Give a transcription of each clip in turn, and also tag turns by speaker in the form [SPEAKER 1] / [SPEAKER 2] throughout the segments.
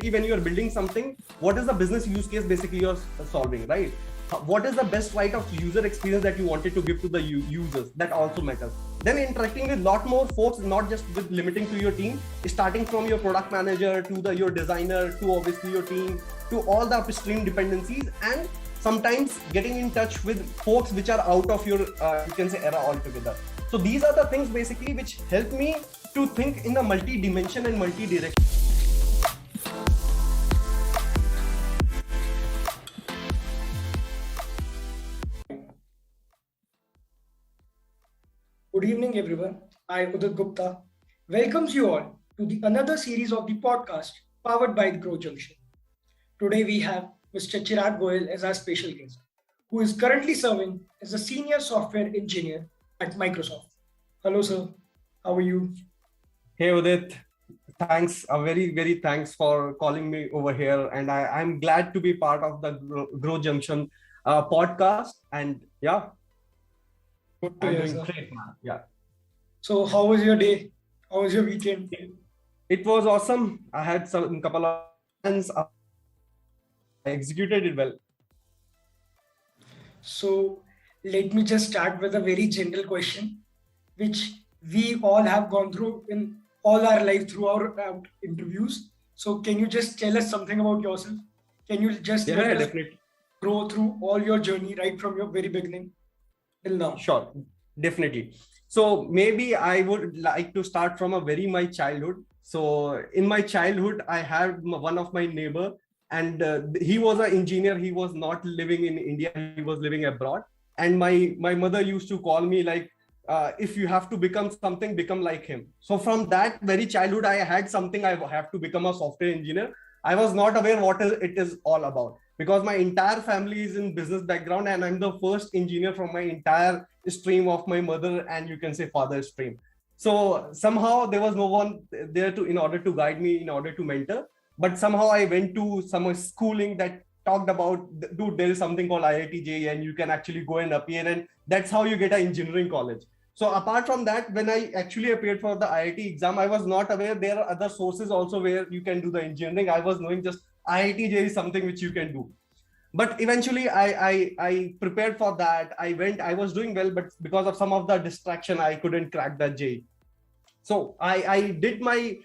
[SPEAKER 1] when you are building something, what is the business use case basically you're solving, right? What is the best right of user experience that you wanted to give to the users? That also matters. Then interacting with lot more folks, not just with limiting to your team, starting from your product manager to your designer to obviously your team to all the upstream dependencies, and sometimes getting in touch with folks which are out of your you can say era altogether. So these are the things basically which help me to think in a multi-dimension and multi-direction.
[SPEAKER 2] Good evening, everyone. I, Udit Gupta, welcomes you all to the another series of the podcast powered by Growjunction. Today we have Mr. Chirag Goel as our special guest, who is currently serving as a senior software engineer at Microsoft. Hello, sir. How are you?
[SPEAKER 1] Hey Udit, thanks, very thanks for calling me over here, and I'm glad to be part of the Growjunction podcast. And yeah,
[SPEAKER 2] Good to
[SPEAKER 1] I'm
[SPEAKER 2] hear,
[SPEAKER 1] doing
[SPEAKER 2] sir.
[SPEAKER 1] great, man. Yeah,
[SPEAKER 2] So, how was your day? How was your weekend?
[SPEAKER 1] it was awesome. I had some couple of plans. I executed it well.
[SPEAKER 2] So, let me just start with a very general question, which we all have gone through in all our life through our interviews. So, can you just tell us something about yourself? Can you just let
[SPEAKER 1] Yeah,
[SPEAKER 2] us
[SPEAKER 1] definitely.
[SPEAKER 2] grow through all your journey right from your very beginning till now?
[SPEAKER 1] Sure, definitely. So maybe I would like to start from a very my childhood. So in my childhood, I had one of my neighbor, and he was an engineer. He was not living in India. He was living abroad. And my mother used to call me like, if you have to become something, become like him. So from that very childhood, I had something. I have to become a software engineer. I was not aware what it is all about, because my entire family is in business background, and I'm the first engineer from my entire stream of my mother and you can say father stream. So somehow there was no one there to in order to guide me, in order to mentor. But somehow I went to some schooling that talked about, dude, there is something called IIT and you can actually go and appear, and that's how you get an engineering college. So apart from that, when I actually appeared for the IIT exam, I was not aware there are other sources also where you can do the engineering. I was knowing just IIT is something which you can do. But eventually I prepared for that. I went, I was doing well, but because of some of the distraction, I couldn't crack that J. So I did my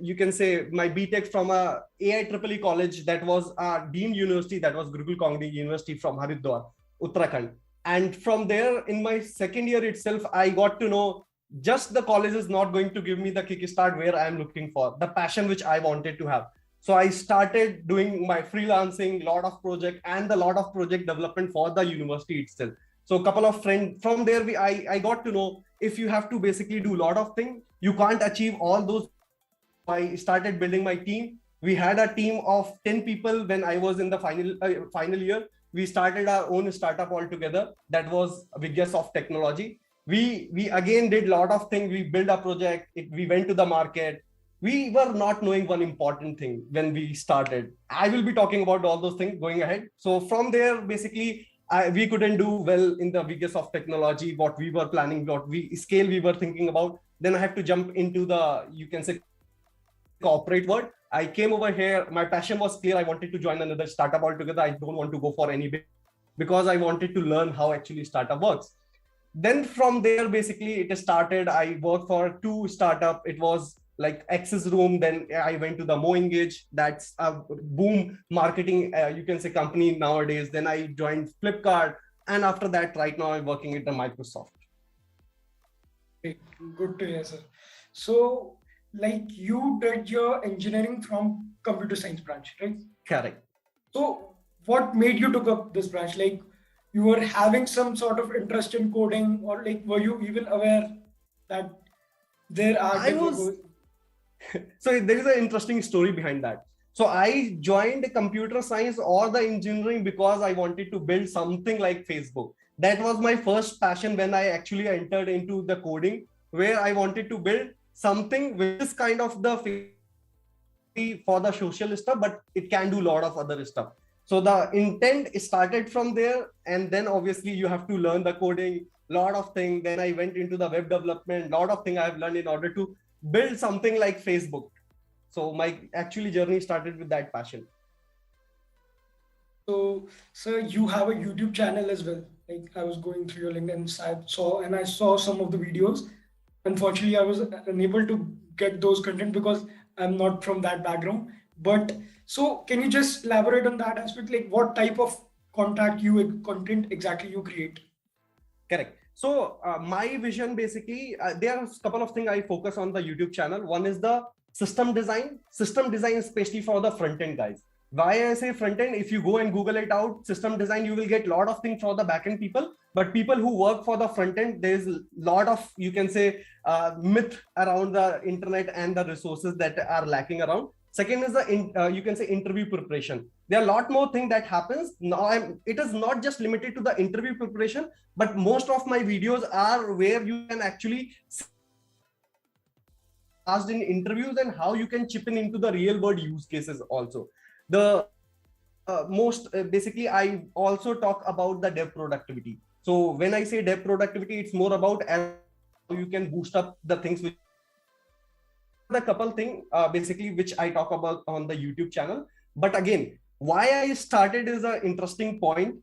[SPEAKER 1] you can say my BTech from a AIEEE college that was a deemed university, that was Gurukul Kongdi University from Haridwar, Uttarakhand. And from there, in my second year itself, I got to know just the college is not going to give me the kickstart where I am looking for, the passion which I wanted to have. So I started doing my freelancing, lot of project and a lot of project development for the university itself. So a couple of friends from there, I got to know if you have to basically do a lot of things, you can't achieve all those. I started building my team. We had a team of 10 people when I was in the final year. We started our own startup altogether. That was Vigyasoft Technology. We again did a lot of things. We built a project. We went to the market. We were not knowing one important thing when we started. I will be talking about all those things going ahead. So from there, basically, we couldn't do well in the Vigyasoft Technology, what we were planning, what we were thinking about. Then I have to jump into the, you can say, corporate world. I came over here. My passion was clear. I wanted to join another startup altogether. I don't want to go for any big, because I wanted to learn how actually startup works. Then from there, basically, it started. I worked for two startup. It was like Access Room. Then I went to the Mo Engage. That's a boom marketing, you can say, company nowadays. Then I joined Flipkart. And after that, right now, I'm working at the Microsoft.
[SPEAKER 2] Great. Good to hear, sir. So, like you did your engineering from computer science branch, right?
[SPEAKER 1] Correct.
[SPEAKER 2] So, what made you took up this branch? Like, you were having some sort of interest in coding, or like, were you even aware that there are
[SPEAKER 1] I was, so there is an interesting story behind that. So I joined computer science or the engineering because I wanted to build something like Facebook. That was my first passion when I actually entered into the coding, where I wanted to build something which is kind of the for the social stuff, but it can do a lot of other stuff. So the intent started from there, and then obviously you have to learn the coding, lot of things. Then I went into the web development, lot of things I have learned in order to build something like Facebook. So my actually journey started with that passion.
[SPEAKER 2] So, sir, you have a YouTube channel as well. Like I was going through your LinkedIn, I saw some of the videos. Unfortunately, I was unable to get those content because I'm not from that background. But so, can you just elaborate on that aspect? Like, what type of content exactly you create?
[SPEAKER 1] Correct. So my vision basically, there are a couple of things I focus on the YouTube channel. One is the system design, especially for the front end guys. Why I say front end, if you go and Google it out, system design, you will get a lot of things for the back end people. But people who work for the front end, there's a lot of, you can say, myth around the internet and the resources that are lacking around. Second is you can say interview preparation. There are a lot more things that happens now. It is not just limited to the interview preparation, but most of my videos are where you can actually asked in interviews and how you can chip in into the real world use cases also. The basically I also talk about the dev productivity. So when I say dev productivity, it's more about how you can boost up the things which the couple thing basically which I talk about on the YouTube channel. But again, why I started is an interesting point.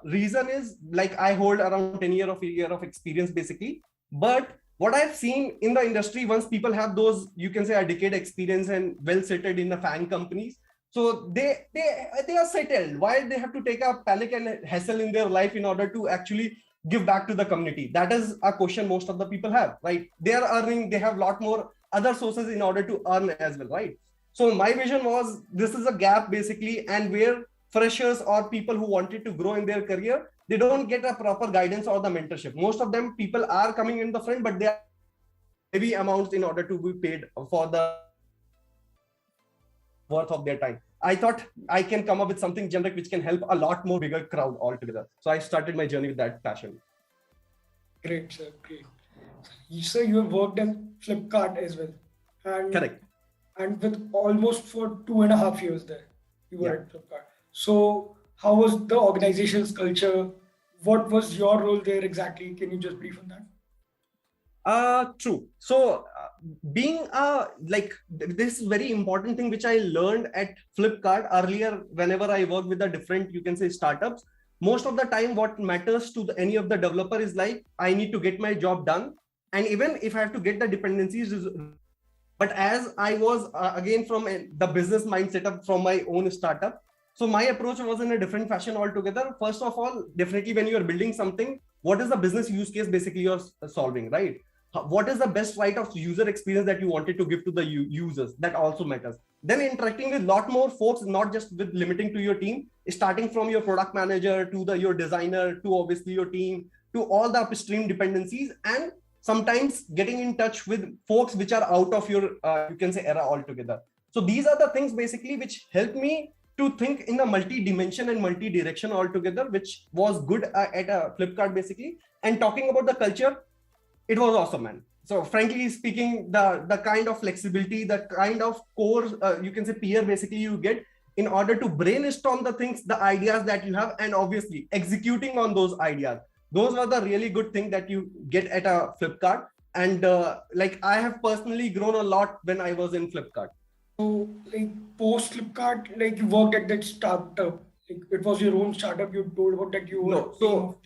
[SPEAKER 1] Reason is like I hold around 10 year of experience basically. But what I've seen in the industry, once people have those, you can say a decade experience and well settled in the FANG companies, so they are settled. Why they have to take a panic and hassle in their life in order to actually give back to the community? That is a question most of the people have, right? They are earning, they have a lot more other sources in order to earn as well, right? So my vision was this is a gap basically, and where freshers or people who wanted to grow in their career, they don't get a proper guidance or the mentorship. Most of them people are coming in the front, but they are heavy amounts in order to be paid for the worth of their time. I thought I can come up with something generic which can help a lot more bigger crowd altogether. So I started my journey with that passion.
[SPEAKER 2] Great, sir. Great. Sir, you have worked at Flipkart as well. And
[SPEAKER 1] Correct.
[SPEAKER 2] And with almost for 2.5 years there, you were at Flipkart. So how was the organization's culture? What was your role there exactly? Can you just brief on that?
[SPEAKER 1] True. So being this very important thing which I learned at Flipkart earlier, whenever I work with the different, you can say startups, most of the time what matters to any of the developer is like, I need to get my job done. And even if I have to get the dependencies, but as I was again from the business mindset up from my own startup, so my approach was in a different fashion altogether. First of all, definitely when you are building something, what is the business use case basically you're solving, right? What is the best right of user experience that you wanted to give to the users? That also matters. Then interacting with a lot more folks, not just with limiting to your team, starting from your product manager to your designer to obviously your team to all the upstream dependencies, and sometimes getting in touch with folks which are out of your you can say era altogether. So these are the things basically which help me to think in a multi-dimension and multi-direction altogether, which was good at Flipkart basically. And talking about the culture, it was awesome, man. So frankly speaking, the kind of flexibility, the kind of core, you can say peer basically you get in order to brainstorm the things, the ideas that you have, and obviously executing on those ideas. Those were the really good thing that you get at a Flipkart. And like I have personally grown a lot when I was in Flipkart.
[SPEAKER 2] So like post Flipkart, like you worked at that startup, like it was your own startup. You told about that you were
[SPEAKER 1] No, so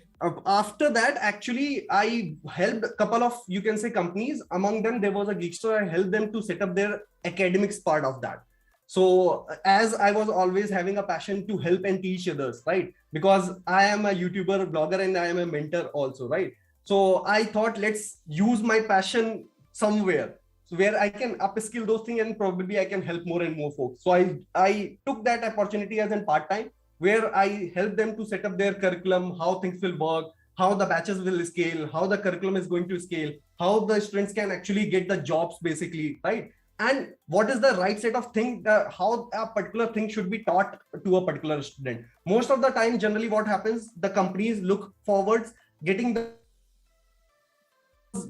[SPEAKER 1] after that, actually, I helped a couple of, you can say, companies. Among them, there was a Geekster. I helped them to set up their academics part of that. So as I was always having a passion to help and teach others, right? Because I am a YouTuber, blogger, and I am a mentor also, right? So I thought, let's use my passion somewhere, so where I can upskill those things and probably I can help more and more folks. So I took that opportunity as a part-time, where I help them to set up their curriculum, how things will work, how the batches will scale, how the curriculum is going to scale, how the students can actually get the jobs basically, right? And what is the right set of thing, how a particular thing should be taught to a particular student. Most of the time, generally what happens, the companies look forwards, getting the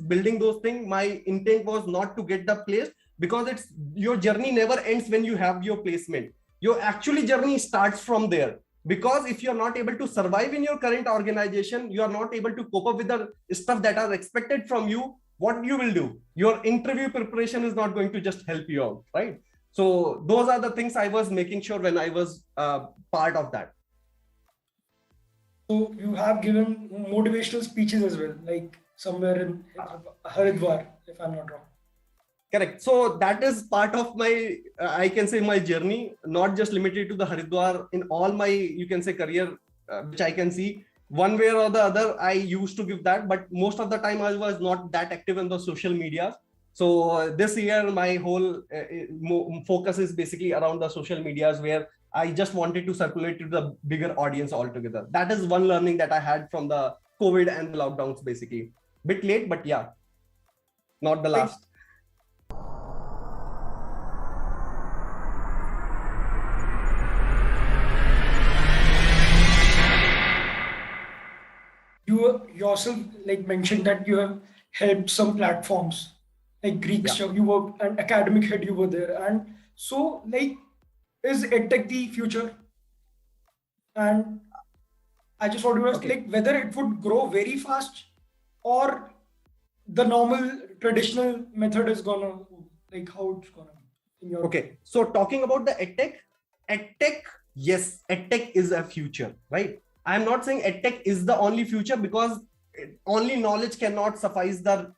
[SPEAKER 1] building those things. My intent was not to get the place, because it's your journey never ends when you have your placement. Your actually journey starts from there, because if you're not able to survive in your current organization, you are not able to cope up with the stuff that are expected from you, what you will do? Your interview preparation is not going to just help you out, right? So those are the things I was making sure when I was part of that.
[SPEAKER 2] So you have given motivational speeches as well, like somewhere in Haridwar, if I'm not wrong.
[SPEAKER 1] Correct. So that is part of my, I can say, my journey, not just limited to the Haridwar. In all my, you can say, career, which I can see, one way or the other, I used to give that, but most of the time I was not that active in the social media. So this year, my whole focus is basically around the social medias, where I just wanted to circulate to the bigger audience altogether. That is one learning that I had from the COVID and the lockdowns, basically. Bit late, but yeah, not the last.
[SPEAKER 2] You yourself like mentioned that you have helped some platforms like Greek stuff. You were an academic head, you were there. And so like, is EdTech the future? And I just want to ask like whether it would grow very fast or the normal traditional method is gonna, like how it's gonna be in your
[SPEAKER 1] Okay. So talking about the EdTech, yes, EdTech is a future, right? I'm not saying EdTech is the only future, because only knowledge cannot suffice the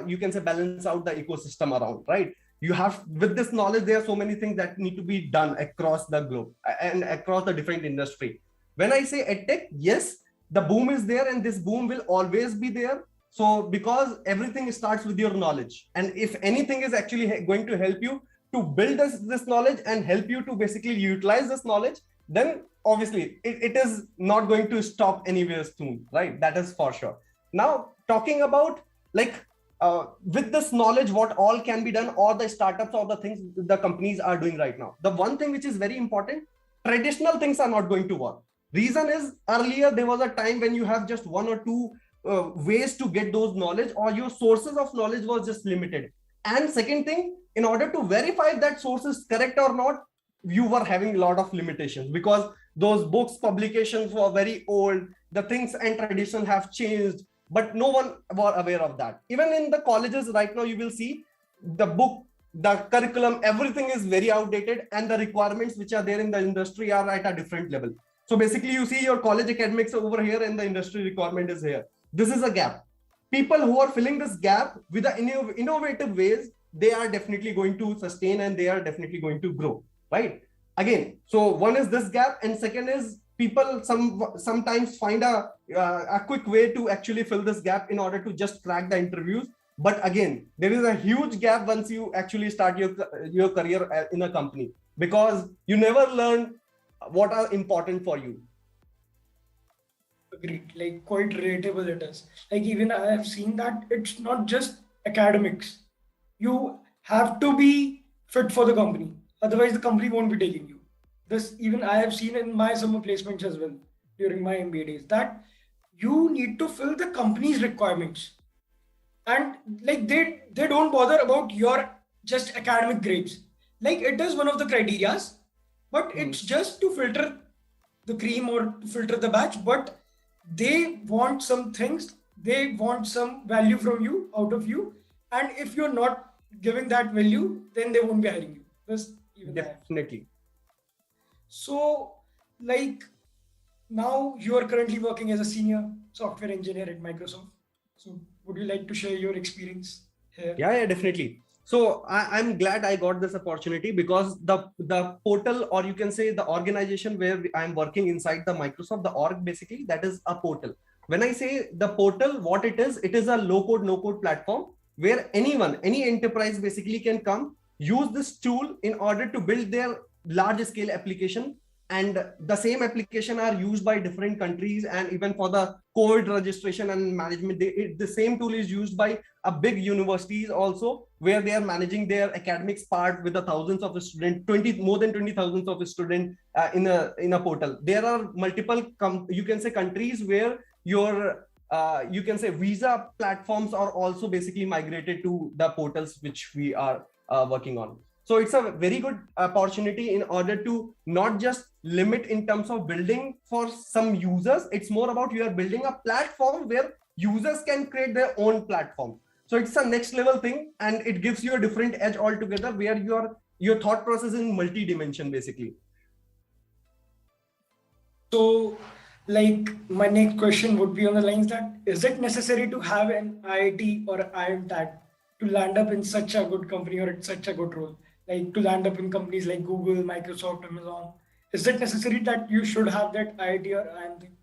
[SPEAKER 1] you can say balance out the ecosystem around, right? You have, with this knowledge, there are so many things that need to be done across the globe and across the different industry. When I say EdTech, yes, the boom is there, and this boom will always be there. So because everything starts with your knowledge, and if anything is actually going to help you to build this knowledge and help you to basically utilize this knowledge, then obviously it is not going to stop anywhere soon, right? That is for sure. Now talking about like with this knowledge, what all can be done, or the startups or the things the companies are doing right now. The one thing which is very important, traditional things are not going to work. Reason is, earlier there was a time when you have just one or two ways to get those knowledge, or your sources of knowledge was just limited. And second thing, in order to verify if that source is correct or not, you were having a lot of limitations, because those books publications were very old, the things and tradition have changed, but no one were aware of that. Even in the colleges right now, you will see the book, the curriculum, everything is very outdated, and the requirements which are there in the industry are at a different level. So basically you see your college academics over here and the industry requirement is here. This is a gap. People who are filling this gap with the innovative ways, they are definitely going to sustain, and they are definitely going to grow, right? Again, so one is this gap, and second is people sometimes find a quick way to actually fill this gap in order to just crack the interviews. But again, there is a huge gap once you actually start your career in a company, because you never learn what are important for you.
[SPEAKER 2] Agreed. Like quite relatable it is. Like even I have seen that it's not just academics. You have to be fit for the company. Otherwise the company won't be taking you. This even I have seen in my summer placements as well during my MBA days, that you need to fill the company's requirements. And like they don't bother about your just academic grades. Like it is one of the criterias, but it's just to filter the cream or to filter the batch. But they want some things, they want some value from you, out of you. And if you're not giving that value, then they won't be hiring you. That's even
[SPEAKER 1] Definitely.
[SPEAKER 2] So like now you are currently working as a senior software engineer at Microsoft. So would you like to share your experience here?
[SPEAKER 1] Yeah, definitely. So I'm glad I got this opportunity, because the portal, or you can say the organization where I'm working inside the Microsoft, the org, basically that is a portal. When I say the portal, what it is a low code, no code platform where anyone, any enterprise basically can come, use this tool in order to build their large scale application. And the same application are used by different countries, and even for the COVID registration and management, the same tool is used by a big universities also, where they are managing their academics part with the thousands of students, more than 20,000 of students in a portal. There are multiple you can say countries where your you can say visa platforms are also basically migrated to the portals which we are working on. So it's a very good opportunity in order to not just limit in terms of building for some users. It's more about you are building a platform where users can create their own platform. So it's a next level thing, and it gives you a different edge altogether, where you are your thought process in multi-dimension basically.
[SPEAKER 2] So, like, my next question would be on the lines that is it necessary to have an IIT or IIM tag to land up in such a good company or in such a good role? Like to land up in companies like Google, Microsoft, Amazon. Is it necessary that you should have that IIT or IIM thing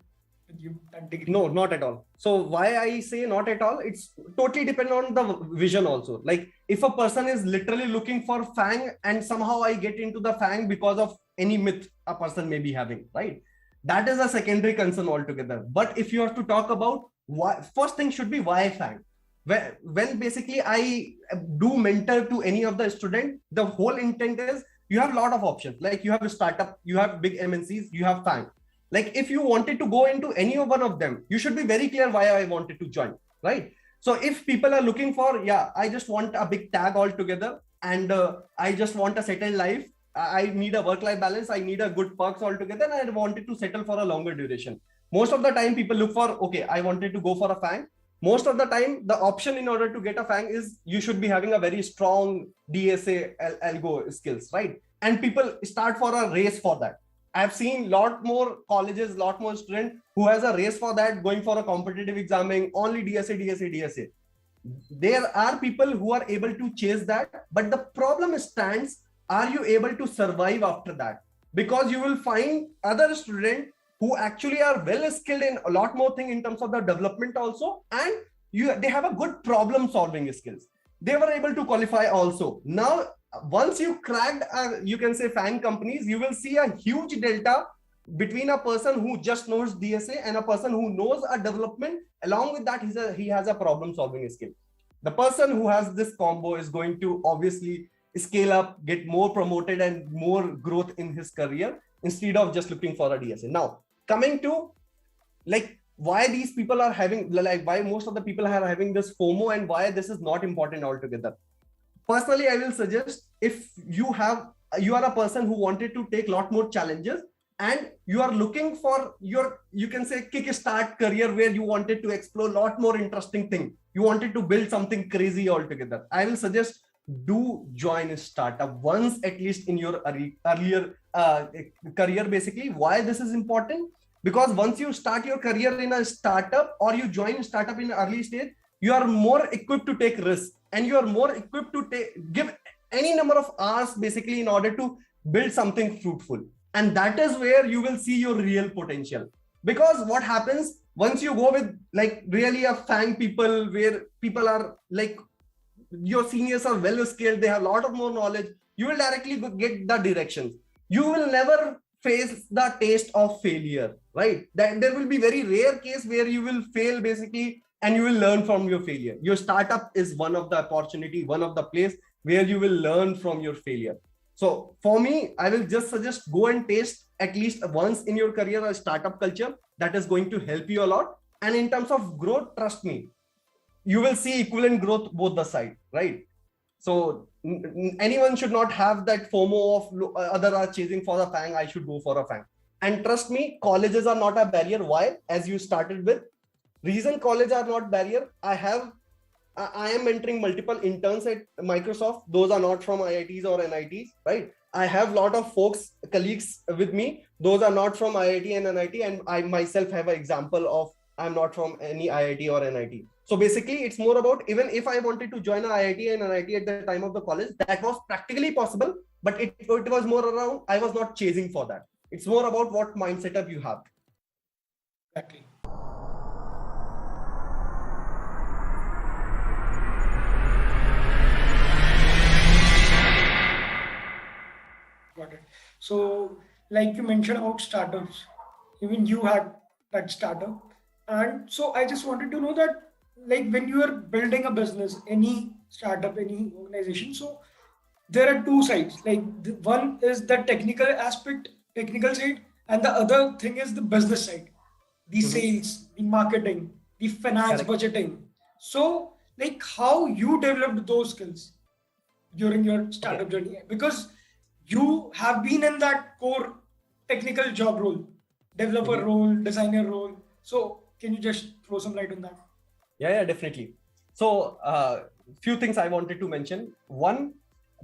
[SPEAKER 2] with you, that degree?
[SPEAKER 1] No, not at all. So why I say not at all, it's totally depend on the vision also. Like if a person is literally looking for FANG and somehow I get into the FANG because of any myth a person may be having, right? That is a secondary concern altogether. But if you have to talk about why, first thing should be why FANG. When basically I do mentor to any of the student, the whole intent is you have a lot of options. Like you have a startup, you have big MNCs, you have FANG. Like if you wanted to go into any one of them, you should be very clear why I wanted to join, right? So if people are looking for, yeah, I just want a big tag altogether and I just want a settled life. I need a work-life balance. I need a good perks altogether. And I wanted to settle for a longer duration. Most of the time people look for, okay, I wanted to go for a FANG. Most of the time, the option in order to get a FANG is you should be having a very strong DSA algo skills, right? And people start for a race for that. I've seen a lot more colleges, a lot more students who has a race for that, going for a competitive examining, only DSA, DSA, DSA. There are people who are able to chase that, but the problem stands, are you able to survive after that? Because you will find other students who actually are well skilled in a lot more thing in terms of the development also, and they have a good problem solving skills. They were able to qualify also. Now, once you cracked, you can say FANG companies, you will see a huge delta between a person who just knows DSA and a person who knows a development. Along with that, he has a problem solving skill. The person who has this combo is going to obviously scale up, get more promoted and more growth in his career instead of just looking for a DSA. Now, coming to like why these people are having, like why most of the people are having this FOMO and why this is not important altogether. Personally, I will suggest if you are a person who wanted to take a lot more challenges and you are looking for your, you can say, kickstart career where you wanted to explore a lot more interesting thing. You wanted to build something crazy altogether. I will suggest do join a startup once at least in your earlier career. Basically, why this is important? Because once you start your career in a startup or you join a startup in an early stage, you are more equipped to take risks and you are more equipped to give any number of hours basically in order to build something fruitful. And that is where you will see your real potential. Because what happens once you go with like really a FANG people, where people are like, your seniors are well skilled, they have a lot of more knowledge, you will directly get the directions. You will never face the taste of failure, right? That there will be very rare case where you will fail basically and you will learn from your failure. Your startup is one of the opportunity, one of the place where you will learn from your failure. So for me, I will just suggest go and taste at least once in your career a startup culture. That is going to help you a lot. And in terms of growth, trust me, you will see equivalent growth both the side, right? So anyone should not have that FOMO of other are chasing for a FANG, I should go for a FANG. And trust me, colleges are not a barrier. Why? As you started with, reason college are not barrier. I am mentoring multiple interns at Microsoft. Those are not from IITs or NITs, right? I have a lot of folks, colleagues with me. Those are not from IIT and NIT. And I myself have an example of I'm not from any IIT or NIT. So basically, it's more about, even if I wanted to join an IIT and NIT at the time of the college, that was practically possible, but it was more around, I was not chasing for that. It's more about what mind setup you have.
[SPEAKER 2] Exactly. Got it. So, like you mentioned about startups, even you had that startup. And so I just wanted to know that, like when you are building a business, any startup, any organization, so there are two sides. Like one is the technical aspect, technical side, and the other thing is the business side, the sales, the marketing, the finance,
[SPEAKER 1] Correct.
[SPEAKER 2] budgeting. So, like how you developed those skills during your startup journey, because you have been in that core technical job role, developer role, designer role. So, can you just throw some light on that?
[SPEAKER 1] Yeah, definitely. So few things I wanted to mention. One,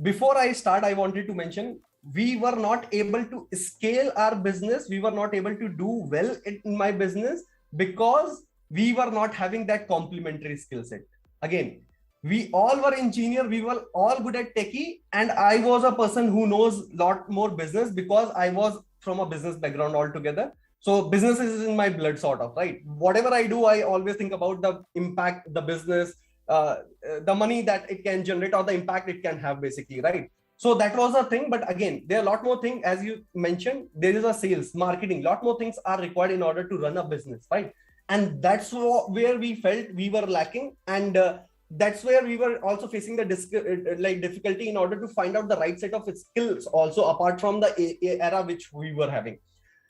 [SPEAKER 1] before I start, I wanted to mention we were not able to scale our business. We were not able to do well in my business because we were not having that complementary skill set. Again, we all were engineer, we were all good at techie, and I was a person who knows a lot more business because I was from a business background altogether. So business is in my blood, sort of, right? Whatever I do, I always think about the impact, the business, the money that it can generate or the impact it can have, basically, right? So that was a thing. But again, there are a lot more things, as you mentioned. There is a sales, marketing, a lot more things are required in order to run a business, right? And that's where we felt we were lacking. And that's where we were also facing the difficulty in order to find out the right set of skills also, apart from the era which we were having.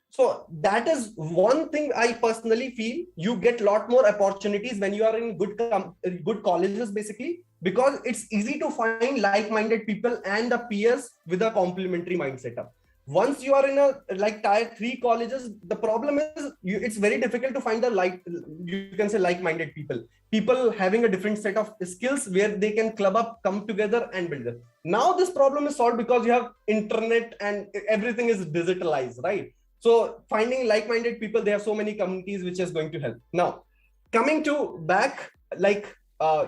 [SPEAKER 1] So that is one thing I personally feel. You get a lot more opportunities when you are in good colleges, basically, because it's easy to find like-minded people and the peers with a complementary mindset up. Once you are in a tier 3 colleges, the problem is it's very difficult to find the like-minded people having a different set of skills where they can club up, come together and build it. Now this problem is solved because you have internet and everything is digitalized, right? So finding like-minded people, there are so many communities which is going to help. Now, coming to back,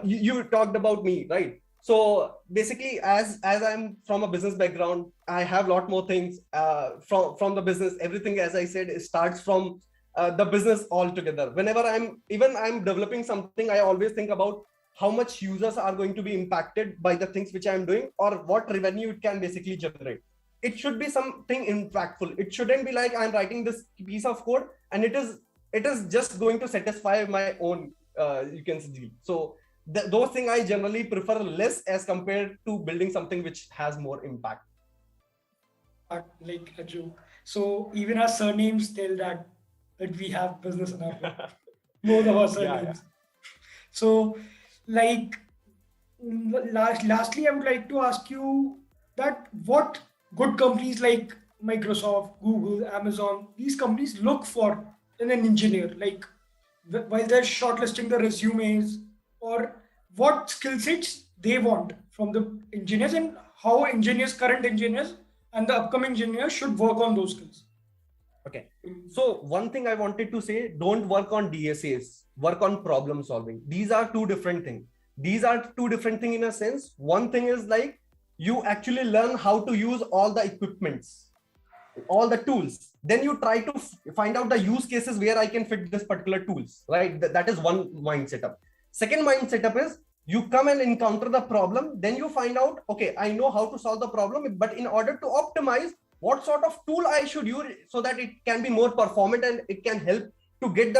[SPEAKER 1] you talked about me, right? So basically, as I'm from a business background, I have a lot more things from the business. Everything, as I said, starts from the business altogether. Whenever I'm developing something, I always think about how much users are going to be impacted by the things which I'm doing, or what revenue it can basically generate. It should be something impactful. It shouldn't be like I'm writing this piece of code and it is just going to satisfy my own you can see. So those things I generally prefer less as compared to building something which has more impact.
[SPEAKER 2] Like Aju. So even our surnames tell that we have business in our name. Both of our surnames. Yeah. So lastly, I would like to ask you that what good companies like Microsoft, Google, Amazon, these companies look for in an engineer, like while they're shortlisting the resumes, or what skill sets they want from the engineers, and how current engineers and the upcoming engineers should work on those skills.
[SPEAKER 1] Okay. So one thing I wanted to say, don't work on DSAs, work on problem solving. These are two different things. In a sense. One thing is like, you actually learn how to use all the equipments, all the tools. Then you try to find out the use cases where I can fit this particular tools, right? That is one mind setup. Second mind setup is you come and encounter the problem. Then you find out, okay, I know how to solve the problem, but in order to optimize, what sort of tool I should use so that it can be more performant and it can help to get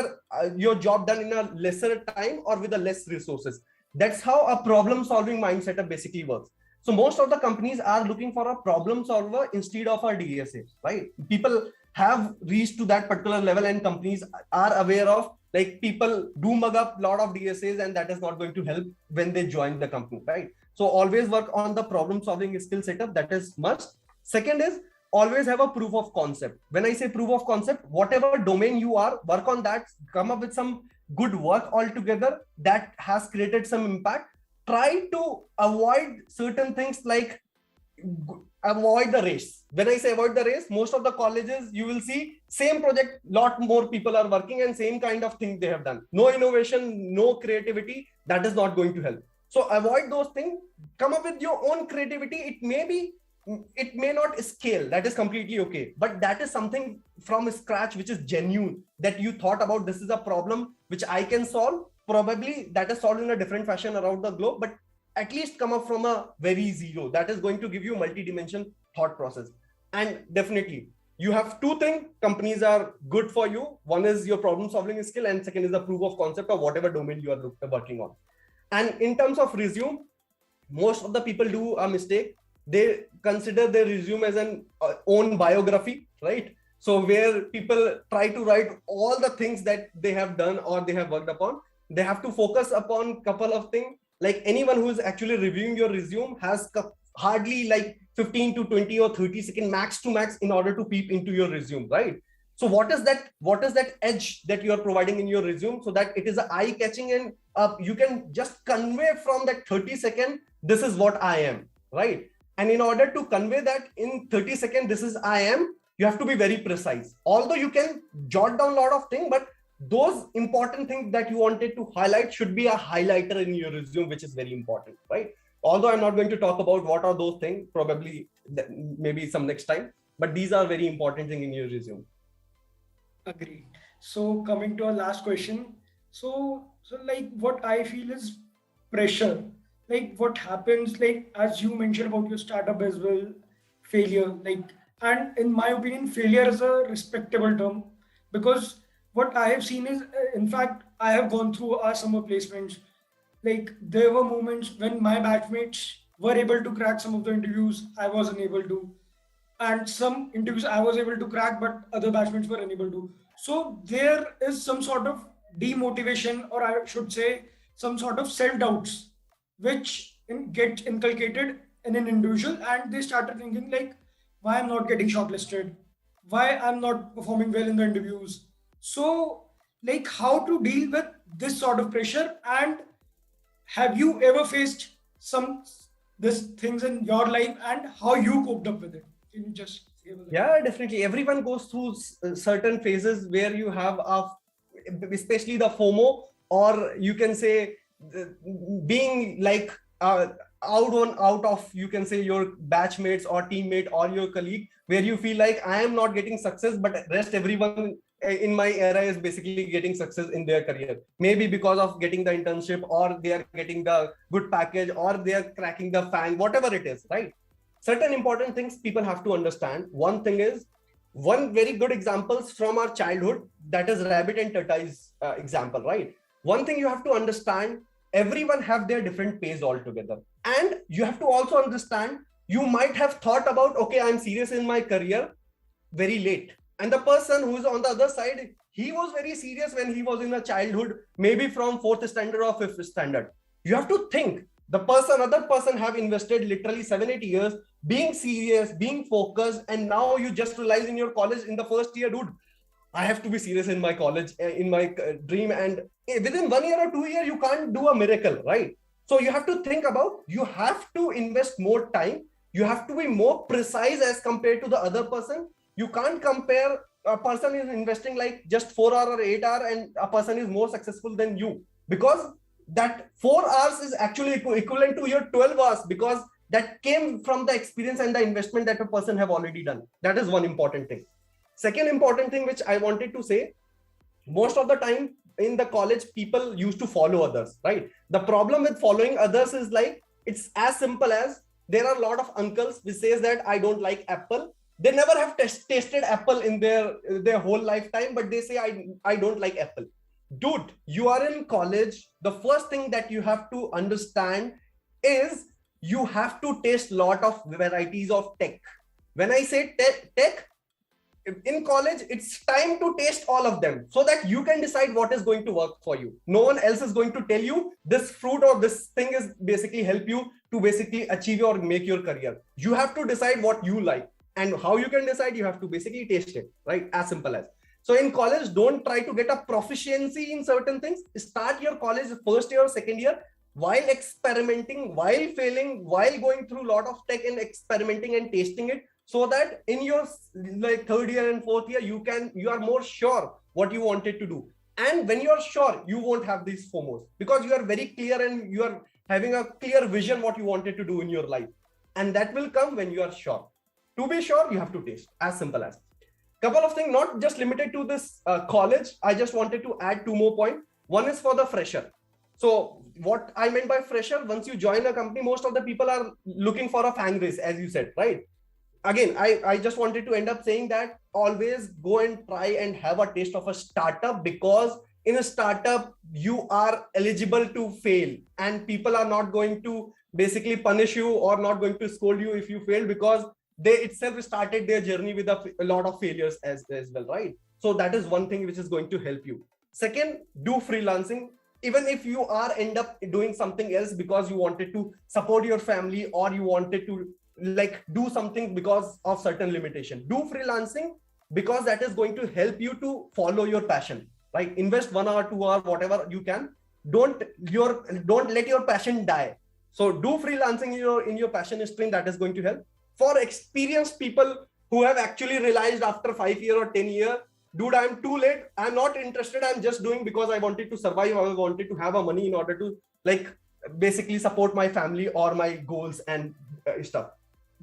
[SPEAKER 1] your job done in a lesser time or with a less resources. That's how a problem solving mind setup basically works. So most of the companies are looking for a problem solver instead of a DSA, right? People have reached to that particular level and companies are aware of, like, people do mug up a lot of DSAs and that is not going to help when they join the company, right? So always work on the problem solving skill setup. That is must. Second is always have a proof of concept. When I say proof of concept, whatever domain you are, work on that, come up with some good work altogether that has created some impact. Try to avoid certain things, like avoid the race. When I say avoid the race, most of the colleges you will see same project, lot more people are working and same kind of thing they have done. No innovation, no creativity. That is not going to help. So avoid those things. Come up with your own creativity. It may not scale. That is completely okay. But that is something from scratch which is genuine, that you thought about, this is a problem which I can solve. Probably that is solved in a different fashion around the globe, but at least come up from a very zero. That is going to give you multi-dimension thought process. And definitely you have two things companies are good for you. One is your problem solving skill, and second is the proof of concept of whatever domain you are working on. And in terms of resume, most of the people do a mistake. They consider their resume as an own biography, right? So where people try to write all the things that they have done or they have worked upon. They have to focus upon couple of things. Like anyone who is actually reviewing your resume has hardly like 15 to 20 or 30 second max to max in order to peep into your resume, right? So what is that edge that you are providing in your resume so that it is eye catching and you can just convey from that 30 second, this is what I am, right? And in order to convey that in 30 seconds, this is I am, you have to be very precise. Although you can jot down a lot of things, but those important things that you wanted to highlight should be a highlighter in your resume, which is very important, right? Although I'm not going to talk about what are those things, probably maybe some next time, but these are very important things in your resume.
[SPEAKER 2] Agreed. So coming to our last question. So like what I feel is pressure. Like what happens, like as you mentioned about your startup as well, failure. Like, and in my opinion, failure is a respectable term because what I have seen is, in fact, I have gone through our summer placements. Like there were moments when my batchmates were able to crack some of the interviews I wasn't able to, and some interviews I was able to crack, but other batchmates were unable to. So there is some sort of demotivation, or I should say, some sort of self doubts, which get inculcated in an individual, and they started thinking like, why I'm not getting shortlisted, why I'm not performing well in the interviews. So, like, how to deal with this sort of pressure, and have you ever faced some these things in your life, and how you coped up with it? Can you just give us
[SPEAKER 1] Yeah, definitely. Everyone goes through certain phases where you have especially the FOMO, or you can say being like out of, you can say, your batchmates or teammate or your colleague, where you feel like I am not getting success, but rest everyone in my era is basically getting success in their career. Maybe because of getting the internship, or they are getting the good package, or they are cracking the FANG, whatever it is, right? Certain important things people have to understand. One thing is, one very good examples from our childhood, that is rabbit and tortoise example, right? One thing you have to understand, everyone have their different pace altogether. And you have to also understand, you might have thought about, okay, I'm serious in my career very late. And the person who's on the other side, he was very serious when he was in a childhood, maybe from 4th standard or 5th standard. You have to think, other person have invested literally 7-8 years being serious, being focused, and now you just realize in your college in the first year, dude, I have to be serious in my college, in my dream, and within 1 year or 2 years, you can't do a miracle, right? So you have to think about, you have to invest more time, you have to be more precise as compared to the other person. You can't compare a person is investing like just 4 hours or 8 hours, and a person is more successful than you, because that 4 hours is actually equivalent to your 12 hours, because that came from the experience and the investment that a person have already done. That is one important thing. Second important thing which I wanted to say, most of the time in the college, people used to follow others, right? The problem with following others is like, it's as simple as, there are a lot of uncles which says that I don't like apple. They never have tasted apple in their whole lifetime, but they say I don't like apple. Dude, you are in college. The first thing that you have to understand is, you have to taste lot of varieties of tech. When I say tech, in college, it's time to taste all of them, so that you can decide what is going to work for you. No one else is going to tell you this fruit or this thing is basically help you to basically achieve or make your career. You have to decide what you like, and how you can decide, you have to basically taste it, right? As simple as. So in college, don't try to get a proficiency in certain things. Start your college first year or second year while experimenting, while failing, while going through a lot of tech and experimenting and tasting it, so that in your like third year and fourth year, you are more sure what you wanted to do. And when you are sure, you won't have these FOMOs, because you are very clear and you are having a clear vision what you wanted to do in your life. And that will come when you are sure. To be sure, you have to taste, as simple as. Couple of things, not just limited to this college. I just wanted to add 2 more points. One is for the fresher. So what I meant by fresher, once you join a company, most of the people are looking for a FANG race, as you said, right? Again, I just wanted to end up saying that always go and try and have a taste of a startup, because in a startup, you are eligible to fail, and people are not going to basically punish you or not going to scold you if you fail, because they itself started their journey with a lot of failures as well, right? So that is one thing which is going to help you. Second, do freelancing. Even if you are end up doing something else because you wanted to support your family, or you wanted to like do something because of certain limitation, do freelancing, because that is going to help you to follow your passion, right? Invest 1 hour, 2 hour, whatever you can. Don't let your passion die. So do freelancing in your passion stream. That is going to help. For experienced people who have actually realized after 5 years or 10 years, dude, I'm too late. I'm not interested. I'm just doing because I wanted to survive. I wanted to have a money in order to like basically support my family or my goals and stuff.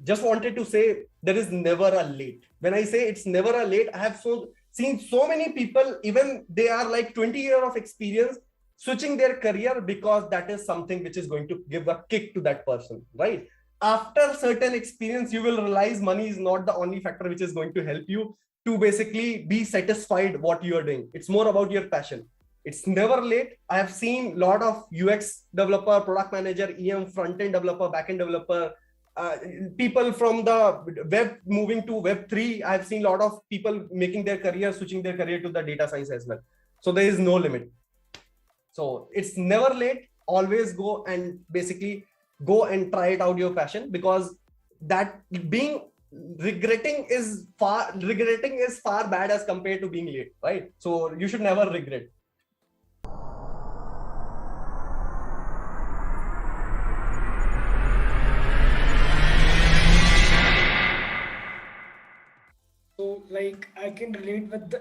[SPEAKER 1] Just wanted to say there is never a late. When I say it's never a late, I have seen so many people, even they are like 20 years of experience, switching their career because that is something which is going to give a kick to that person, right? After certain experience, you will realize money is not the only factor which is going to help you to basically be satisfied what you are doing. It's more about your passion. It's never late. I have seen a lot of UX developer, product manager, EM, front-end developer, back-end developer, people from the web moving to web3. I've seen a lot of people making their career, switching their career to the data science as well. So there is no limit. So it's never late. Always go and basically go and try it out your passion, because that regretting is far bad as compared to being late, right? So you should never regret.
[SPEAKER 2] So, like, I can relate with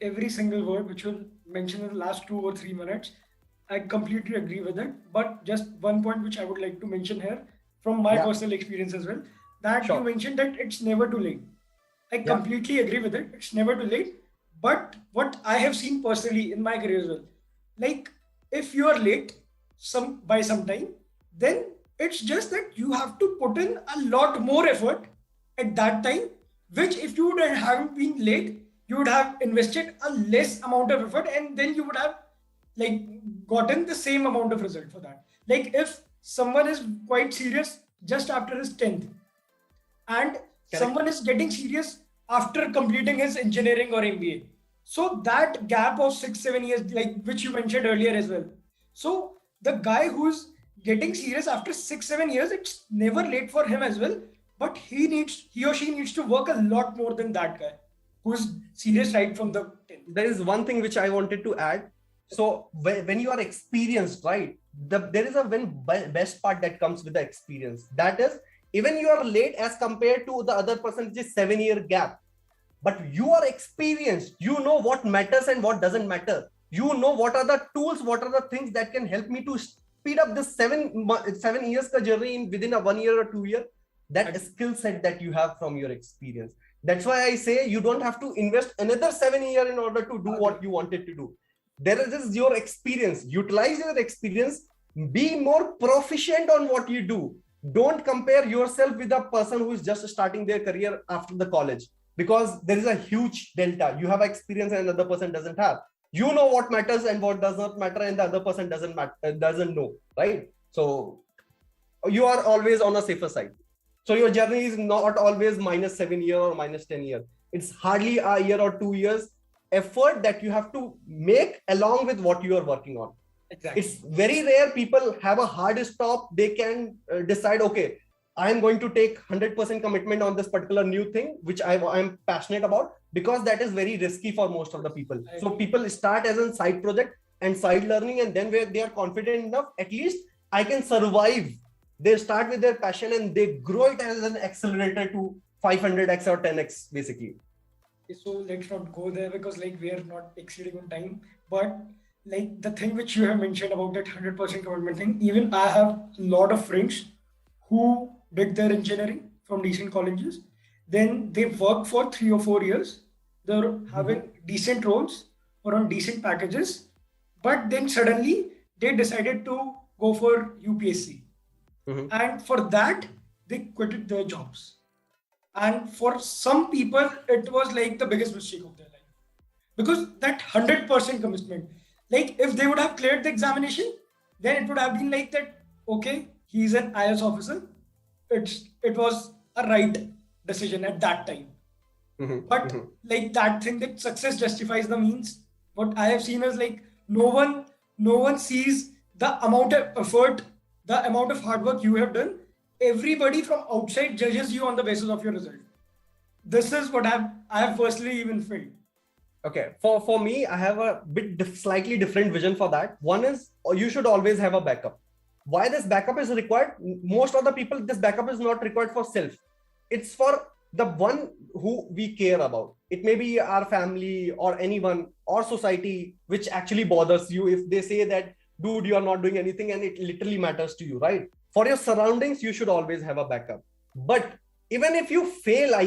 [SPEAKER 2] every single word which was mentioned in the last 2 or 3 minutes. I completely agree with it. But just one point which I would like to mention here from my personal experience as well, that you mentioned that it's never too late. I completely agree with it. It's never too late. But what I have seen personally in my career as well, like if you are late by some time, then it's just that you have to put in a lot more effort at that time, which if you would haven't been late, you would have invested a less amount of effort, and then you would have like gotten the same amount of result for that. Like if someone is quite serious just after his 10th, and someone is getting serious after completing his engineering or MBA. So that gap of 6-7 years, like which you mentioned earlier as well. So the guy who's getting serious after 6-7 years, it's never late for him as well. But he or she needs to work a lot more than that guy who's serious right from the 10th.
[SPEAKER 1] There is one thing which I wanted to add. So when you are experienced, right, there is a best part that comes with the experience. That is, even you are late as compared to the other person, which is 7-year gap, but you are experienced. You know what matters and what doesn't matter. You know what are the tools, what are the things that can help me to speed up this 7 years journey within a 1 year or 2 year. That skill set that you have from your experience. That's why I say you don't have to invest another 7 years in order to do what you wanted to do. There is your experience. Utilize your experience. Be more proficient on what you do. Don't compare yourself with a person who is just starting their career after the college, because there is a huge delta. You have experience and another person doesn't have. You know what matters and what does not matter, and the other person doesn't know, right? So you are always on a safer side. So your journey is not always -7 years or -10 years. It's hardly a year or 2 years effort that you have to make along with what you are working on.
[SPEAKER 2] Exactly.
[SPEAKER 1] It's very rare people have a hard stop. They can decide, okay, I am going to take 100% commitment on this particular new thing, which I'm passionate about, because that is very risky for most of the people. So people start as a side project and side learning, and then where they are confident enough, at least I can survive. They start with their passion and they grow it as an accelerator to 500x or 10x basically.
[SPEAKER 2] So let's not go there, because like we are not exceeding on time. But like the thing which you have mentioned about that 100% commitment thing, even I have a lot of friends who did their engineering from decent colleges. Then they work for 3 or 4 years. They're having decent roles or on decent packages. But then suddenly they decided to go for UPSC. And for that, they quitted their jobs. And for some people, it was like the biggest mistake of their life. Because that 100% commitment, like if they would have cleared the examination, then it would have been like that, okay, he's an IAS officer. It was a right decision at that time. But like that thing that success justifies the means, what I have seen is like no one sees the amount of effort, the amount of hard work you have done. Everybody from outside judges you on the basis of your result. This is what I have personally even felt.
[SPEAKER 1] Okay, for me, I have a slightly different vision for that. One is, you should always have a backup. why this backup is required. Most of the people, this backup is not required for self. It's for the one who we care about. It may be our family or anyone or society which actually bothers you. If they say that, dude, you are not doing anything, and it literally matters to you, right? For your surroundings, you should always have a backup. But even if you fail,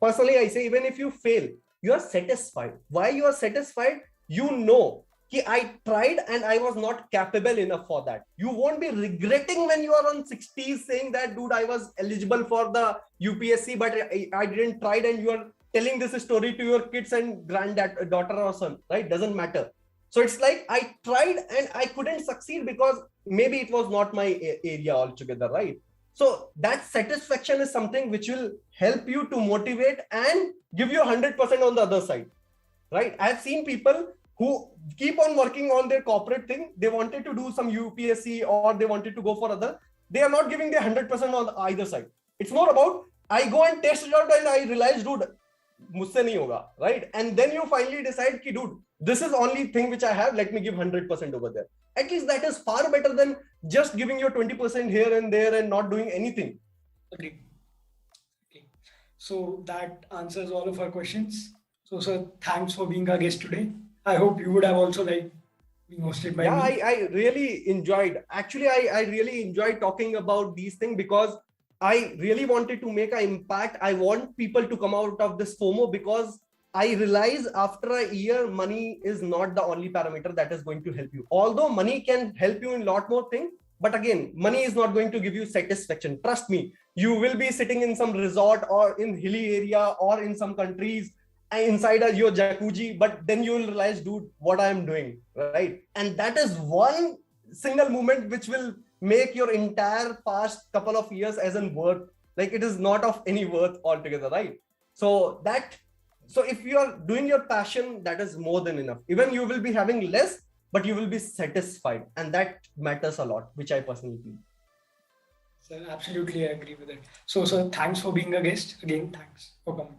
[SPEAKER 1] personally, I say, even if you fail, you are satisfied. Why you are satisfied? You know, I tried and I was not capable enough for that. You won't be regretting when you are on 60s saying that, dude, I was eligible for the UPSC, but I didn't try, and you are telling this story to your kids and daughter or son, right? Doesn't matter. So it's like, I tried and I couldn't succeed because maybe it was not my area altogether, right? So that satisfaction is something which will help you to motivate and give you 100% on the other side, right? I've seen people who keep on working on their corporate thing. They wanted to do some UPSC or they wanted to go for other. They are not giving their 100% on either side. It's more about, I go and test it out and I realize, dude, मुझसे नहीं होगा, right? And then you finally decide कि, dude, this is only thing which I have, let me give 100% over there. At least that is far better than just giving your 20% here and there and not doing anything.
[SPEAKER 2] Agreed. Okay. So that answers all of our questions. So sir, thanks for being our guest today. I hope you would have also being hosted by me.
[SPEAKER 1] I really enjoyed. Actually, I really enjoyed talking about these things because I really wanted to make an impact. I want people to come out of this FOMO because I realize after a year, money is not the only parameter that is going to help you. Although money can help you in a lot more things, but again, money is not going to give you satisfaction. Trust me, you will be sitting in some resort or in hilly area or in some countries inside your jacuzzi, but then you will realize, dude, what I am doing, right? And that is one single moment which will make your entire past couple of years as in worth. Like, it is not of any worth altogether, right? So if you are doing your passion, that is more than enough. Even you will be having less, but you will be satisfied, and that matters a lot, which I personally feel.
[SPEAKER 2] Sir, absolutely, I agree with it. So sir, thanks for being a guest. Again, thanks for coming.